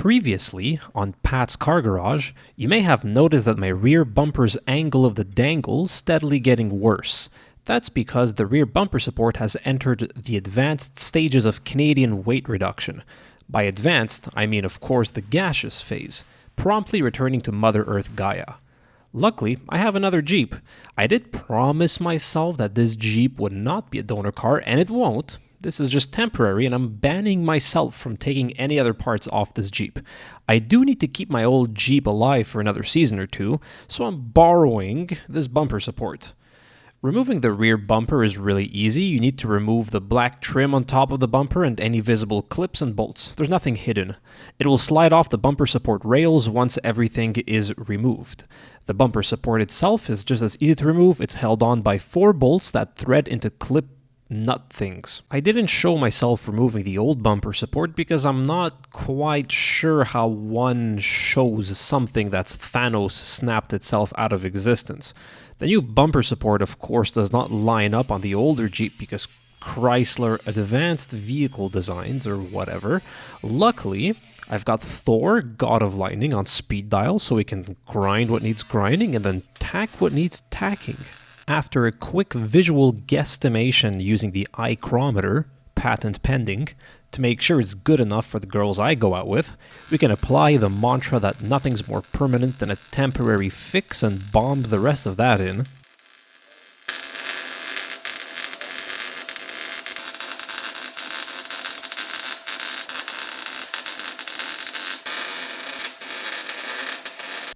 Previously, on Pat's car garage, you may have noticed that my rear bumper's angle of the dangle steadily getting worse. That's because the rear bumper support has entered the advanced stages of Canadian weight reduction. By advanced, I mean of course the gaseous phase, promptly returning to Mother Earth Gaia. Luckily, I have another Jeep. I did promise myself that this Jeep would not be a donor car, and it won't. This is just temporary, and I'm banning myself from taking any other parts off this Jeep. I do need to keep my old Jeep alive for another season or two, so I'm borrowing this bumper support. Removing the rear bumper is really easy. You need to remove the black trim on top of the bumper and any visible clips and bolts. There's nothing hidden. It will slide off the bumper support rails once everything is removed. The bumper support itself is just as easy to remove. It's held on by 4 bolts that thread into clip nut things. I didn't show myself removing the old bumper support because I'm not quite sure how one shows something that's Thanos snapped itself out of existence. The new bumper support, of course, does not line up on the older Jeep because Chrysler Advanced Vehicle Designs or whatever. Luckily, I've got Thor, God of Lightning, on speed dial so we can grind what needs grinding and then tack what needs tacking. After a quick visual guesstimation using the iChrometer, patent pending, to make sure it's good enough for the girls I go out with, we can apply the mantra that nothing's more permanent than a temporary fix and bomb the rest of that in.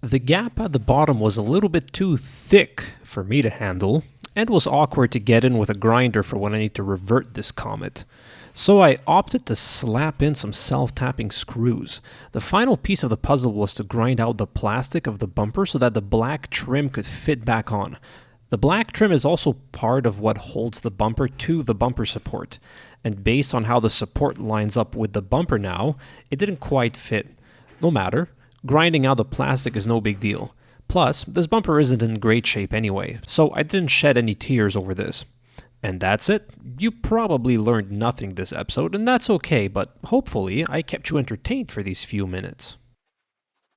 The gap at the bottom was a little bit too thick for me to handle, and was awkward to get in with a grinder for when I need to revert this comet. So I opted to slap in some self-tapping screws. The final piece of the puzzle was to grind out the plastic of the bumper so that the black trim could fit back on. The black trim is also part of what holds the bumper to the bumper support, and based on how the support lines up with the bumper now, it didn't quite fit. No matter. Grinding out the plastic is no big deal. Plus, this bumper isn't in great shape anyway, so I didn't shed any tears over this. And that's it. You probably learned nothing this episode, and that's okay, but hopefully I kept you entertained for these few minutes.